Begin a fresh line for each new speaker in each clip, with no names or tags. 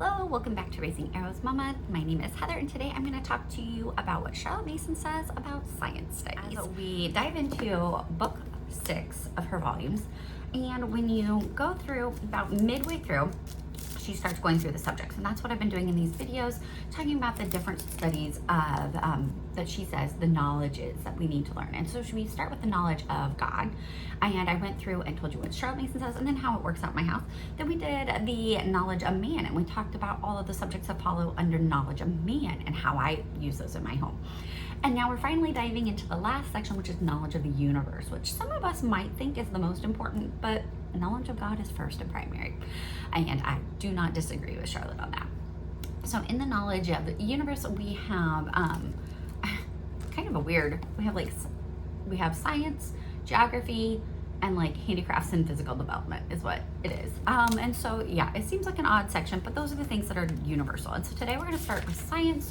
Hello, welcome back to Raising Arrows Mama. My name is Heather, and today I'm going to talk to you about what Charlotte Mason says about science studies. As we dive into book 6 of her volumes, and when you go through about midway through, she starts going through the subjects, and that's what I've been doing in these videos, talking about the different studies of that she says the knowledge is that we need to learn. And so should we start with the knowledge of God? And I went through and told you what Charlotte Mason says and then how it works out in my house. Then we did the knowledge of man, and we talked about all of the subjects that follow under knowledge of man and how I use those in my home. And now we're finally diving into the last section, which is knowledge of the universe, which some of us might think is the most important, but knowledge of God is first and primary. And I do not disagree with Charlotte on that. So in the knowledge of the universe, we have kind of a weird, we have science, geography, and like handicrafts and physical development is what it is. And so, yeah, it seems like an odd section, but those are the things that are universal. And so today we're gonna start with science,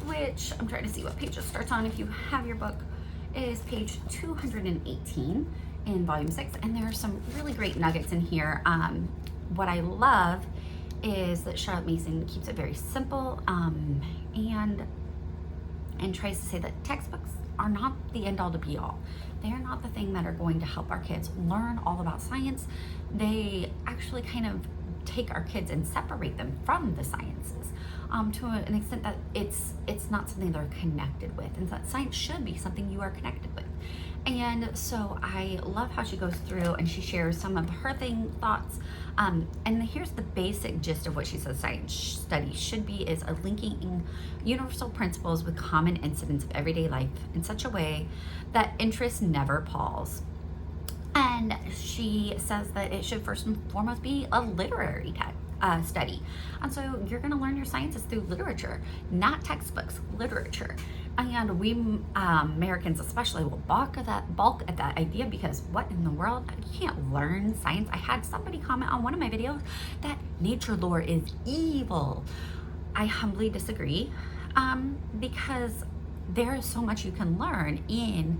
which I'm trying to see what page it starts on. If you have your book, is page 218 in volume 6. And there are some really great nuggets in here. What I love is that Charlotte Mason keeps it very simple and tries to say that textbooks are not the end all to be all. They are not the thing that are going to help our kids learn all about science. They actually kind of take our kids and separate them from the sciences to an extent that it's not something they're connected with, and that science should be something you are connected with. And so I love how she goes through and she shares some of her thoughts. And here's the basic gist of what she says science studies should be is a linking universal principles with common incidents of everyday life in such a way that interest never palls. And she says that it should first and foremost be a literary study. And so you're going to learn your sciences through literature, not textbooks, literature. And we Americans especially will balk at that idea, because what in the world? You can't learn science. I had somebody comment on one of my videos that nature lore is evil. I humbly disagree, because there is so much you can learn in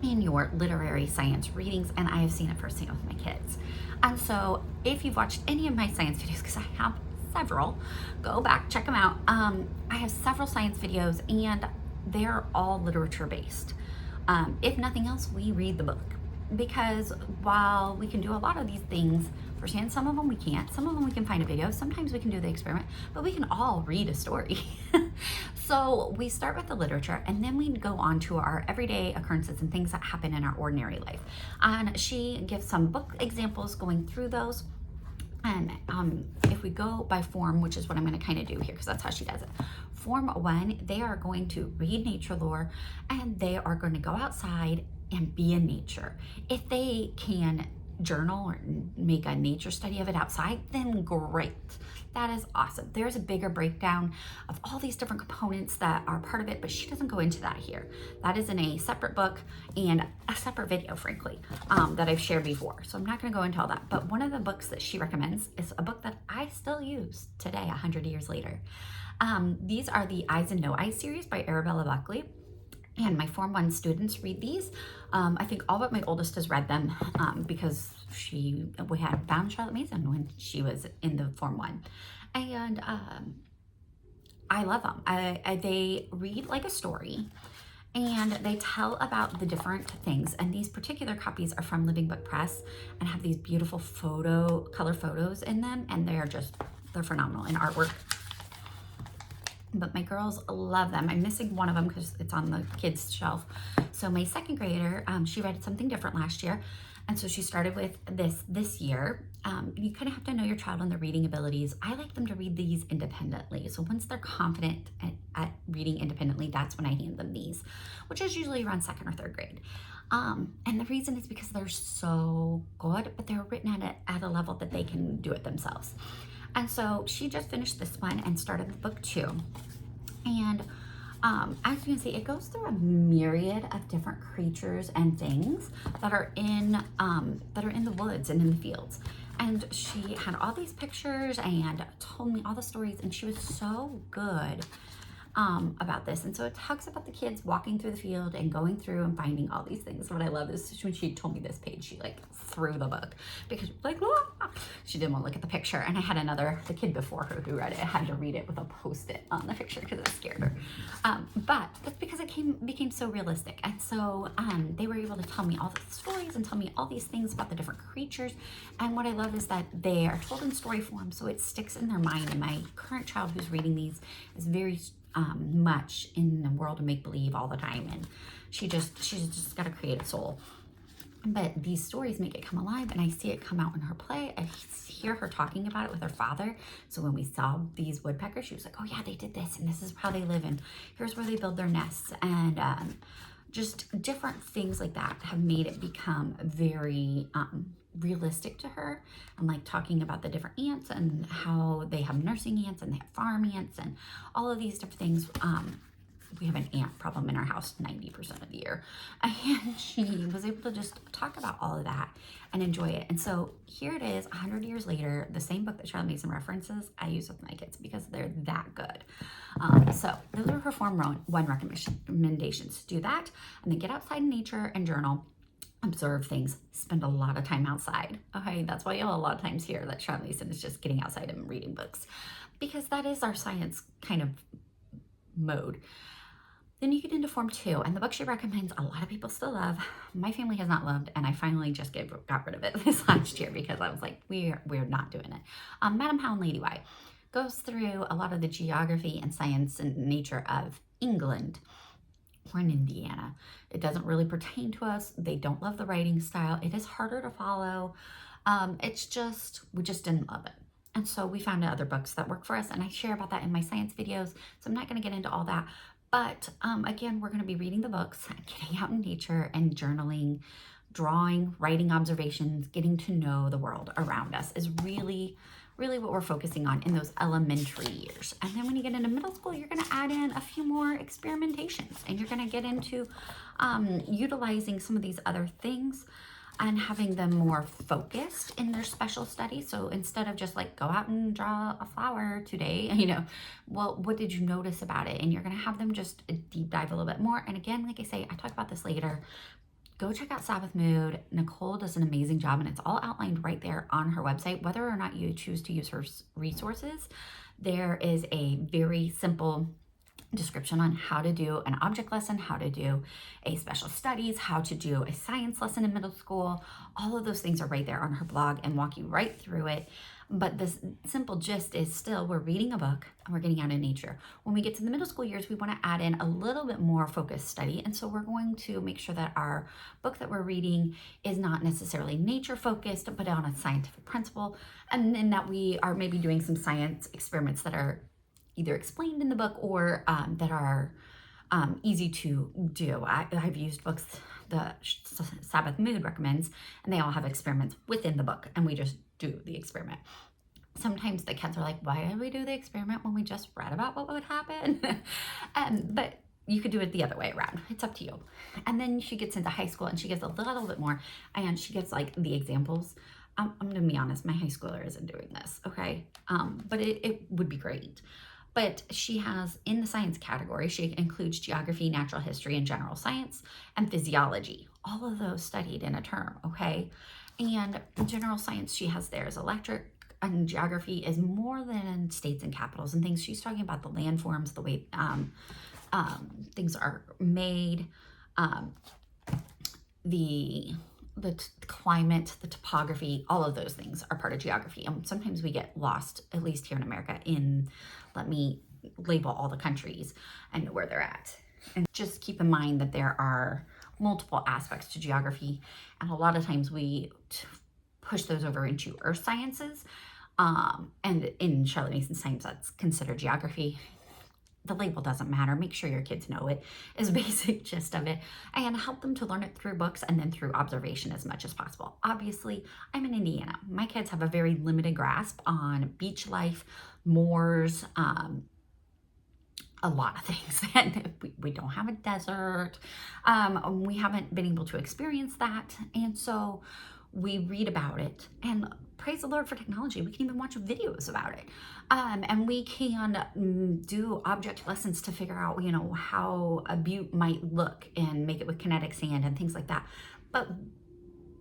your literary science readings, and I have seen it firsthand with my kids. And so if you've watched any of my science videos, because I have several, go back, check them out. I have several science videos, and they're all literature based. If nothing else, we read the book, because while we can do a lot of these things firsthand, some of them we can't, some of them we can find a video, sometimes we can do the experiment, but we can all read a story. So we start with the literature, and then we go on to our everyday occurrences and things that happen in our ordinary life. And she gives some book examples going through those. And if we go by form, which is what I'm going to kind of do here, because that's how she does it. Form 1, they are going to read nature lore, and they are going to go outside and be in nature. If they can journal or make a nature study of it outside, then great. That is awesome. There's a bigger breakdown of all these different components that are part of it, but she doesn't go into that here. That is in a separate book and a separate video, frankly, that I've shared before. So I'm not going to go into all that. But one of the books that she recommends is a book that I still use today, 100 years later. These are the Eyes and No Eyes series by Arabella Buckley. And my Form 1 students read these. I think all but my oldest has read them because we had found Charlotte Mason when she was in the Form 1. And I love them. They read like a story, and they tell about the different things. And these particular copies are from Living Book Press and have these beautiful color photos in them. And they're phenomenal in artwork. But my girls love them. I'm missing one of them because it's on the kids' shelf. So my second grader, she read something different last year. And so she started with this year. You kind of have to know your child and their reading abilities. I like them to read these independently. So once they're confident at reading independently, that's when I hand them these, which is usually around 2nd or 3rd grade. And the reason is because they're so good, but they're written at a level that they can do it themselves. And so she just finished this one and started book 2. And as you can see, it goes through a myriad of different creatures and things that are in the woods and in the fields. And she had all these pictures and told me all the stories, and she was so good about this. And so it talks about the kids walking through the field and going through and finding all these things. What I love is when she told me this page, she like threw the book because like, ah! She didn't want to look at the picture. And I had the kid before her who read it, had to read it with a Post-it on the picture because it scared her. But that's because it became so realistic. And so they were able to tell me all the stories and tell me all these things about the different creatures. And what I love is that they are told in story form, so it sticks in their mind. And my current child who's reading these is very much in the world of make-believe all the time, and she's just got a creative soul. But these stories make it come alive, and I see it come out in her play. I hear her talking about it with her father. So when we saw these woodpeckers, she was like, oh yeah, they did this, and this is how they live, and here's where they build their nests. And just different things like that have made it become very realistic to her. And like talking about the different ants and how they have nursing ants and they have farm ants and all of these different things. We have an ant problem in our house 90% of the year. And she was able to just talk about all of that and enjoy it. And so here it is, 100 years later, the same book that Charlotte Mason references, I use with my kids because they're that good. So those are her Form 1 recommendations. Do that, and then get outside in nature and journal. Observe things, spend a lot of time outside. Okay, that's why you'll a lot of times hear that Charlotte Mason is just getting outside and reading books, because that is our science kind of mode. Then you get into Form 2, and the book she recommends a lot of people still love. My family has not loved, and I finally just got rid of it this last year because I was like, we're not doing it. Madam How and Lady Why goes through a lot of the geography and science and nature of England. We're in Indiana. It doesn't really pertain to us. They don't love the writing style. It is harder to follow. We just didn't love it. And so we found other books that work for us, and I share about that in my science videos. So I'm not going to get into all that. But again, we're going to be reading the books, getting out in nature and journaling, drawing, writing observations, getting to know the world around us is really what we're focusing on in those elementary years. And then when you get into middle school, you're going to add in a few more experimentations, and you're going to get into utilizing some of these other things and having them more focused in their special studies. So instead of just like, go out and draw a flower today, well, what did you notice about it? And you're going to have them just deep dive a little bit more. And again, like I say, I talk about this later. Go check out Sabbath Mood. Nicole does an amazing job, and it's all outlined right there on her website. Whether or not you choose to use her resources, there is a very simple description on how to do an object lesson, how to do a special studies, how to do a science lesson in middle school. All of those things are right there on her blog and walk you right through it. But the simple gist is still, we're reading a book and we're getting out in nature. When we get to the middle school years, we want to add in a little bit more focused study. And so we're going to make sure that our book that we're reading is not necessarily nature focused, but on a scientific principle. And then that we are maybe doing some science experiments that are either explained in the book or that are easy to do. I've used books the Sabbath Mood recommends, and they all have experiments within the book, and we just do the experiment. Sometimes the kids are like, why did we do the experiment when we just read about what would happen? But you could do it the other way around. It's up to you. And then she gets into high school, and she gives a little bit more, and she gives like the examples. I'm gonna be honest, my high schooler isn't doing this, okay? But it would be great. But she has, in the science category, she includes geography, natural history, and general science, and physiology. All of those studied in a term, okay? And general science she has there is electric, and geography is more than states and capitals and things. She's talking about the landforms, the way things are made, the climate, the topography, all of those things are part of geography. And sometimes we get lost, at least here in America, in let me label all the countries and where they're at. And just keep in mind that there are multiple aspects to geography, and a lot of times we push those over into earth sciences. And in Charlotte Mason Science, that's considered geography. The label doesn't matter. Make sure your kids know it is a basic gist of it, and help them to learn it through books and then through observation as much as possible. Obviously, I'm in Indiana. My kids have a very limited grasp on beach life, moors, a lot of things. And we don't have a desert. We haven't been able to experience that. And so we read about it, and praise the Lord for technology. We can even watch videos about it. And we can do object lessons to figure out, you know, how a butte might look and make it with kinetic sand and things like that. But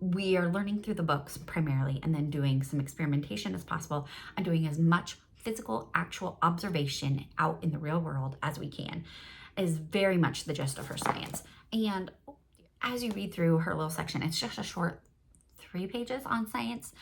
we are learning through the books primarily, and then doing some experimentation as possible and doing as much physical, actual observation out in the real world as we can is very much the gist of her science. And as you read through her little section, it's just a short 3 pages on science.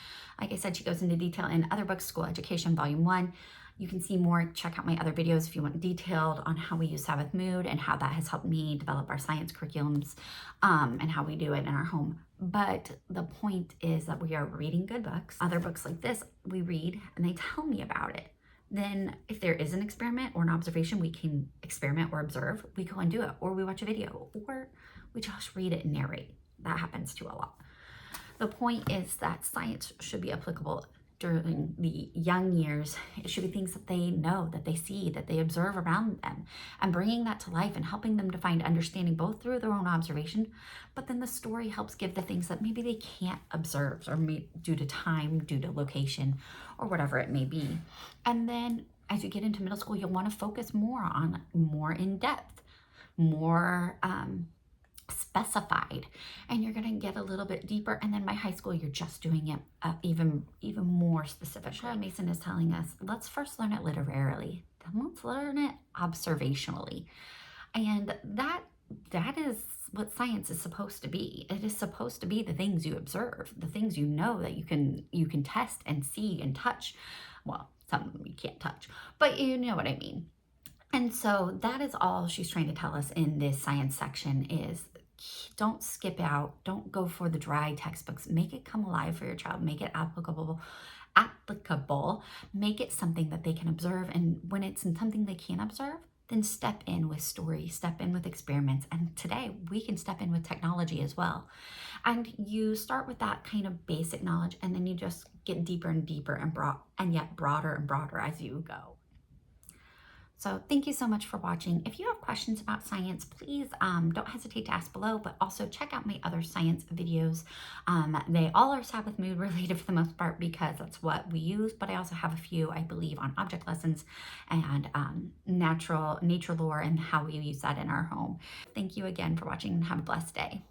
Like I said, she goes into detail in other books, School Education, Volume 1. You can see more, check out my other videos if you want detailed on how we use Sabbath Mood and how that has helped me develop our science curriculums, and how we do it in our home. But the point is that we are reading good books. Other books like this, we read and they tell me about it. Then if there is an experiment or an observation, we can experiment or observe, we go and do it, or we watch a video, or we just read it and narrate. That happens too a lot. The point is that science should be applicable during the young years. It should be things that they know, that they see, that they observe around them, and bringing that to life and helping them to find understanding both through their own observation, but then the story helps give the things that maybe they can't observe, or due to time, due to location, or whatever it may be. And then as you get into middle school, you'll want to focus more on more in depth, more specified, and you're going to get a little bit deeper. And then by high school, you're just doing it even more specific. Charlotte Mason is telling us, let's first learn it literarily, then let's learn it observationally. And that is what science is supposed to be. It is supposed to be the things you observe, the things you know that you can test and see and touch. Well, some of them you can't touch, but you know what I mean. And so that is all she's trying to tell us in this science section is, don't skip out. Don't go for the dry textbooks. Make it come alive for your child. Make it applicable. Make it something that they can observe. And when it's something they can't observe, then step in with stories, step in with experiments. And today we can step in with technology as well. And you start with that kind of basic knowledge, and then you just get deeper and deeper and yet broader and broader as you go. So thank you so much for watching. If you have questions about science, please don't hesitate to ask below, but also check out my other science videos. They all are Sabbath Mood related for the most part because that's what we use, but I also have a few, I believe, on object lessons and nature lore and how we use that in our home. Thank you again for watching and have a blessed day.